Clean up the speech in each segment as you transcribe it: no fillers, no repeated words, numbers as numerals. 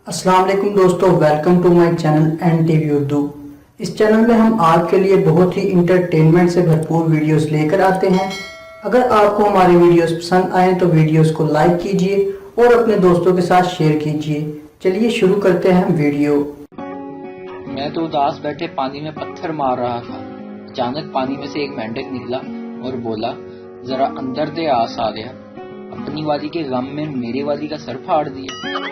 अस्सलाम वालेकुम दोस्तों, welcome to my channel N TV Urdu. इस चैनल में हम आपके लिए बहुत ही इंटरटेनमेंट से भरपूर वीडियोस लेकर आते हैं। अगर आपको हमारी वीडियोस पसंद आए तो वीडियोस को लाइक कीजिए और अपने दोस्तों के साथ शेयर कीजिए। चलिए शुरू करते हैं वीडियो। मैं तो उदास बैठे पानी में पत्थर मार रहा था। अचानक पानी में से एक मेंढक निकला और बोला, जरा अंदर दे आ सालिया, अपनी वाली के गम में मेरे वाली का सर फाड़ दिया।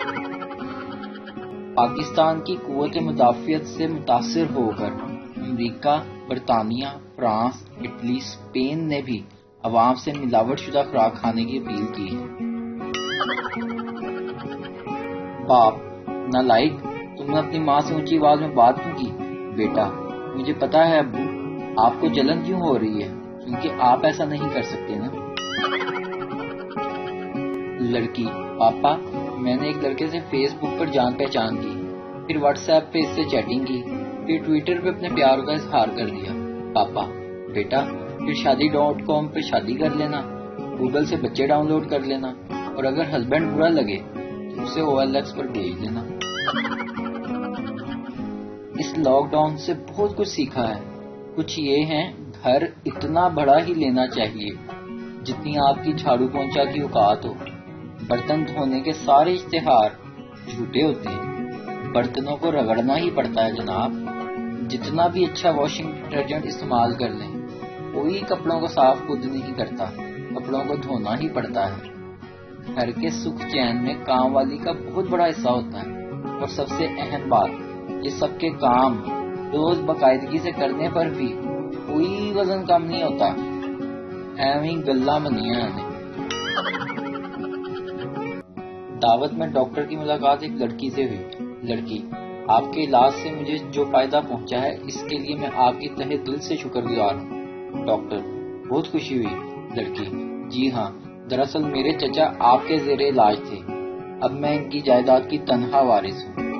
पाकिस्तान की कुव्वत मुदाफियत से मुतासिर होकर अमेरिका, बरतानिया, फ्रांस, इटली, स्पेन ने भी अवाम से मिलावट शुदा खुराक खाने की अपील की है। बाप नालायक, तुमने अपनी माँ से ऊंची आवाज में बात क्यों की? बेटा, मुझे पता है अब्बू, आपको जलन क्यों हो रही है, क्योंकि आप ऐसा नहीं कर सकते ना। लड़की, पापा, मैंने एक लड़के से फेसबुक पर जान पहचान की, फिर व्हाट्सएप पे इससे चैटिंग की, फिर ट्विटर पे अपने प्यार का इजहार कर दिया। पापा, बेटा, फिर शादी.com पे शादी कर लेना, गूगल से बच्चे डाउनलोड कर लेना, और अगर हस्बैंड बुरा लगे तो उसे OLX पर भेज देना। इस लॉकडाउन से बहुत कुछ सीखा है। कुछ ये है, घर इतना बड़ा ही लेना चाहिए जितनी आपकी झाड़ू पोंछा की औकात हो। बर्तन धोने के सारे इश्तिहार झूठे होते हैं। बर्तनों को रगड़ना ही पड़ता है जनाब। जितना भी अच्छा वॉशिंग डिटर्जेंट इस्तेमाल कर लें, कोई कपड़ों को साफ खुद नहीं करता, कपड़ों को धोना ही पड़ता है। घर के सुख चैन में काम वाली का बहुत बड़ा हिस्सा होता है। और सबसे अहम बात, ये सबके काम रोज बाकायदगी से करने पर भी कोई वजन कम नहीं होता। एवं गल्ला मनिया ने। दावत में डॉक्टर की मुलाकात एक लड़की से हुई। लड़की, आपके इलाज से मुझे जो फायदा पहुंचा है इसके लिए मैं आपकी तहे दिल से शुक्रगुजार हूँ। डॉक्टर, बहुत खुशी हुई। लड़की, जी हाँ, दरअसल मेरे चचा आपके जेरे इलाज थे। अब मैं इनकी जायदाद की तनहा वारिस हूँ।